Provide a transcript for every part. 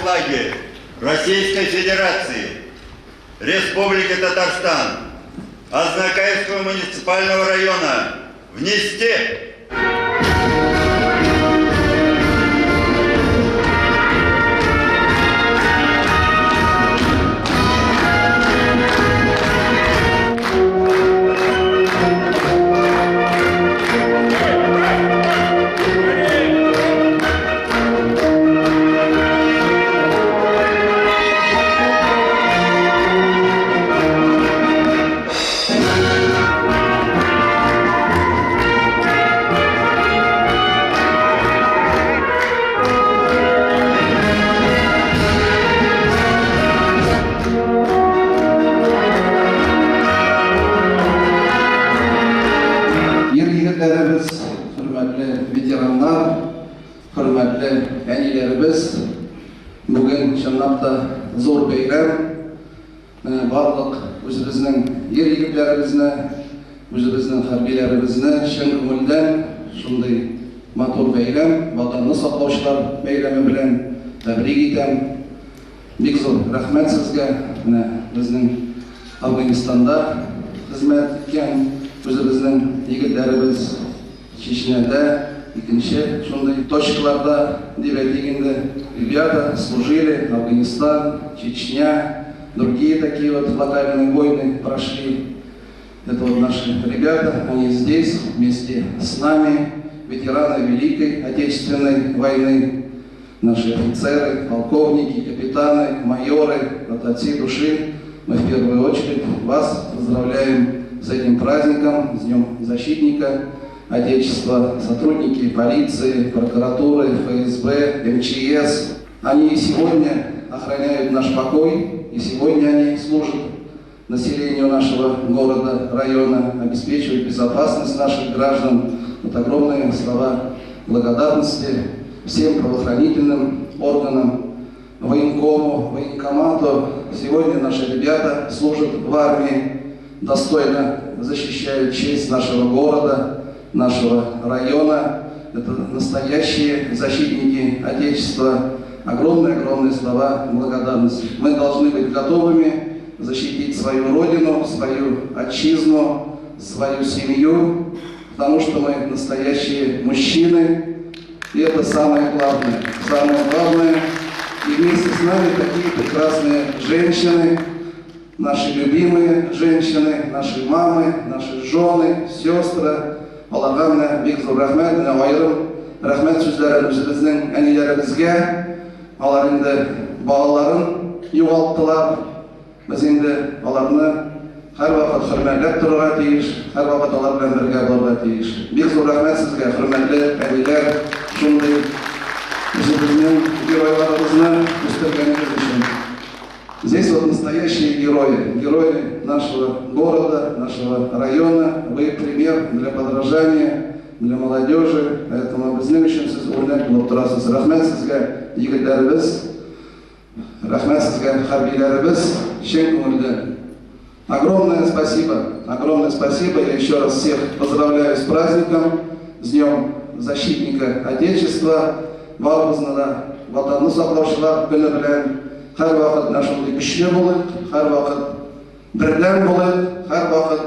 флаги Российской Федерации, Республики Татарстан, Азнакаевского муниципального района внести. Бүгін шыннапта зор бәйрәм, барлық өзіміздің ер егетлерімізді, өзіміздің хәрбилерімізді шын көңілден шындай матур бәйрәм, ватанны саклаучылар бәйрәме белән тәбрик итәм. Бик зур рәхмәт сезгә, безнең Афганистанда хезмәт иткән өзебезнең егетләребез Чечняда, икенче шундай точкаларда дип әйтик инде. Ребята служили, Афганистан, Чечня, другие такие вот локальные войны прошли. Это вот наши ребята, они здесь вместе с нами, ветераны Великой Отечественной войны, наши офицеры, полковники, капитаны, майоры. От всей души мы в первую очередь вас поздравляем с этим праздником, с Днем Защитника Отечества, сотрудники полиции, прокуратуры, ФСБ, МЧС. Они и сегодня охраняют наш покой, и сегодня они служат населению нашего города, района, обеспечивают безопасность наших граждан. Вот огромные слова благодарности всем правоохранительным органам, военкому, военкомату. Сегодня наши ребята служат в армии, достойно защищают честь нашего города, нашего района. Это настоящие защитники Отечества. Огромные слова благодарности. Мы должны быть готовыми защитить свою родину, свою отчизну, свою семью, потому что мы настоящие мужчины. И это самое главное. Самое главное. И вместе с нами такие прекрасные женщины, наши любимые женщины, наши мамы, наши жены, сестры. Аларга бик зур рәхмәт, аерым рәхмәт сүзләрен үзебезнең әниләребезгә. Алар инде балаларын югалттылар. Без инде аларны һәрвакыт хөрмәтләп торырга тиеш, һәрвакыт алар белән бергә булырга тиеш. Бик зур рәхмәт сезгә, хөрмәтле әниләр, шундый үзебезнең геройларыбызны үстергәнегез өчен. Здесь вот настоящие герои, герои нашего города, нашего района. Вы пример для подражания, для молодежи. Поэтому bizning uchun siz o'rnak bo'lib turasiz. Rahmat sizga yigitlarimiz, rahmat sizga harbiylarimiz, chin ko'ngildan. Огромное спасибо. Я еще раз всех поздравляю с праздником, с Днем Защитника Отечества. Барыбызны ватанны саклаучылар көне белән һәр вакыт нашындай көчле булыйк, һәр вакыт бердәм булыйк, һәр вакыт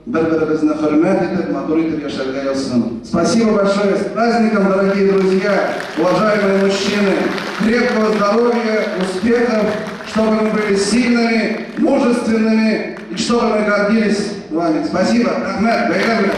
бер-беребезне хөрмәт итеп, матур итеп яшәргә язсын. Спасибо большое. С праздником, дорогие друзья, уважаемые мужчины. Крепкого здоровья, успехов, чтобы мы были сильными, мужественными и чтобы мы гордились вами. Спасибо. Рахмет. Байрам.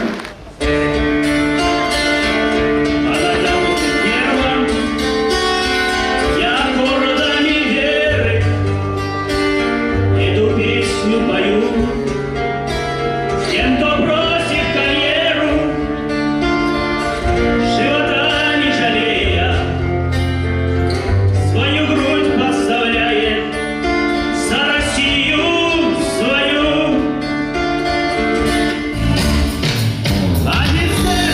I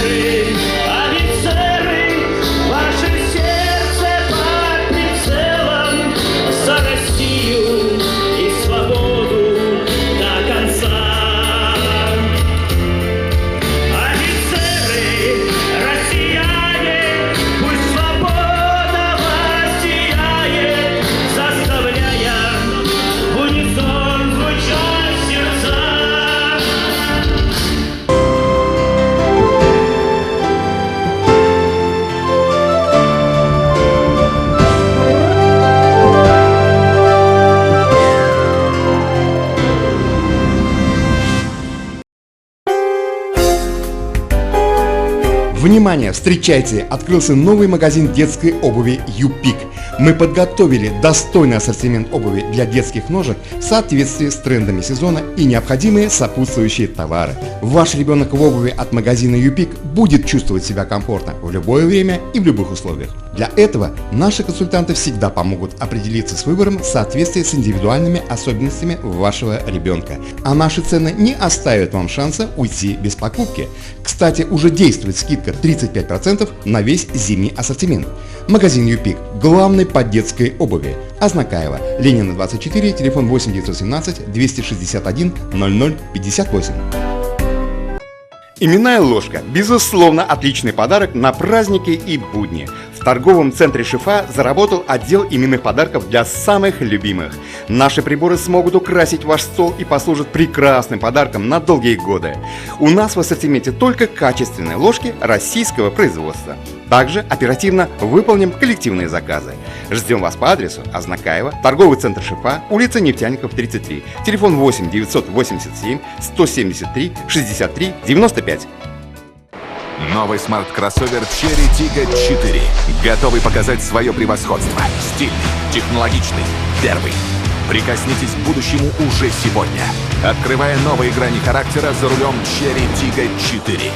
Внимание, встречайте! Открылся новый магазин детской обуви «Юпик». Мы подготовили достойный ассортимент обуви для детских ножек в соответствии с трендами сезона и необходимые сопутствующие товары. Ваш ребенок в обуви от магазина «Юпик» будет чувствовать себя комфортно в любое время и в любых условиях. Для этого наши консультанты всегда помогут определиться с выбором в соответствии с индивидуальными особенностями вашего ребенка. А наши цены не оставят вам шанса уйти без покупки. Кстати, уже действует скидка 35% на весь зимний ассортимент. Магазин «Юпик» – главный по детской обуви. Азнакаево, Ленина 24, телефон 8 917 261 00 58. Именная ложка – безусловно отличный подарок на праздники и будни. В торговом центре «Шифа» заработал отдел именных подарков для самых любимых. Наши приборы смогут украсить ваш стол и послужат прекрасным подарком на долгие годы. У нас в ассортименте только качественные ложки российского производства. Также оперативно выполним коллективные заказы. Ждем вас по адресу Азнакаево, торговый центр «Шифа», улица Нефтяников, 33, телефон 8 987 173 63 95. Новый смарт-кроссовер Cherry Tiggo 4. Готовый показать свое превосходство. Стильный, технологичный, первый. Прикоснитесь к будущему уже сегодня. Открывая новые грани характера за рулем Cherry Tiggo 4.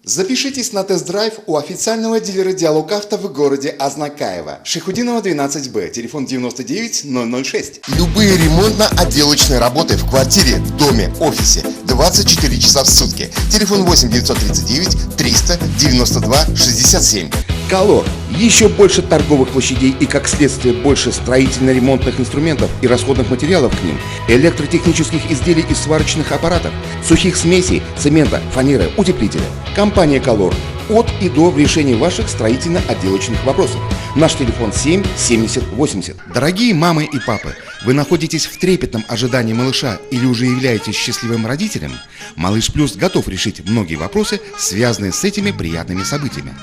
Запишитесь на тест-драйв у официального дилера «Диалог Авто» в городе Азнакаево. Шихудинова, 12Б, телефон 99 006. Любые ремонтно-отделочные работы в квартире, доме, офисе 24 часа в сутки. Телефон 8 939 300 92 67. Колор. Еще больше торговых площадей и, как следствие, больше строительно-ремонтных инструментов и расходных материалов к ним, электротехнических изделий и сварочных аппаратов, сухих смесей, цемента, фанеры, утеплителя. Компания «Колор». От и до в решении ваших строительно-отделочных вопросов. Наш телефон 7 70 80. Дорогие мамы и папы, вы находитесь в трепетном ожидании малыша или уже являетесь счастливым родителем? Малыш Плюс готов решить многие вопросы, связанные с этими приятными событиями.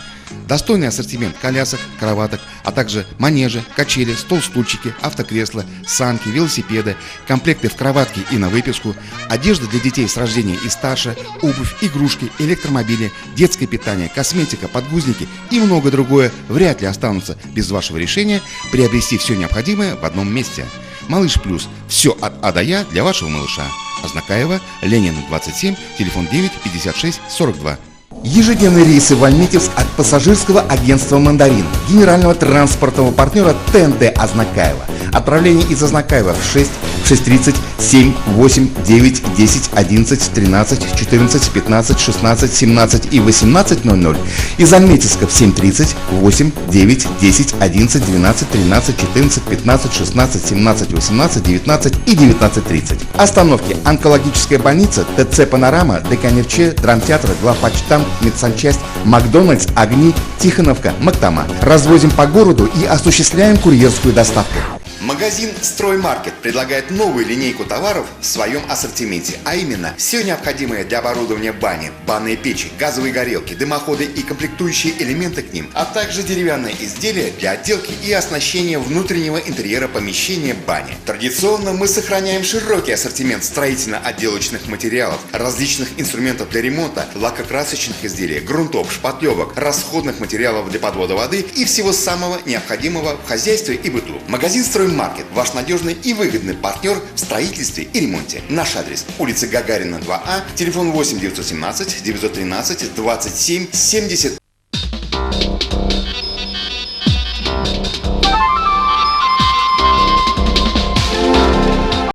Достойный ассортимент колясок, кроваток, а также манежи, качели, стол-стульчики, автокресла, санки, велосипеды, комплекты в кроватке и на выписку, одежда для детей с рождения и старше, обувь, игрушки, электромобили, детское питание, косметика, подгузники и многое другое вряд ли останутся без вашего решения приобрести все необходимое в одном месте. Малыш Плюс. Все от А до Я для вашего малыша. Азнакаево, Ленина 27, телефон 9 56 42. Ежедневные рейсы в Альметьевск от пассажирского агентства «Мандарин», генерального транспортного партнера ТНТ Азнакаево. Отправление из Азнакаева в 6, 6:30, 7, 8, 9, 10, 11, 13, 14, 15, 16, 17 и 18:00. Из Альметьевска в 7:30, 8, 9, 10, 11, 12, 13, 14, 15, 16, 17, 18, 19 и 19:30. Остановки: онкологическая больница, ТЦ «Панорама», ДКНРЧ, драмтеатр, главпочтамт, медсанчасть, Макдональдс, Огни, Тихоновка, Мактама. Развозим по городу и осуществляем курьерскую доставку. Магазин «Строймаркет» предлагает новую линейку товаров в своем ассортименте, а именно все необходимое для оборудования бани, банные печи, газовые горелки, дымоходы и комплектующие элементы к ним, а также деревянные изделия для отделки и оснащения внутреннего интерьера помещения бани. Традиционно мы сохраняем широкий ассортимент строительно-отделочных материалов, различных инструментов для ремонта, лакокрасочных изделий, грунтов, шпатлевок, расходных материалов для подвода воды и всего самого необходимого в хозяйстве и быту. Магазин «Строймаркет» – ваш надежный и выгодный партнер в строительстве и ремонте. Наш адрес – улица Гагарина, 2А, телефон 8 917 913 27 70.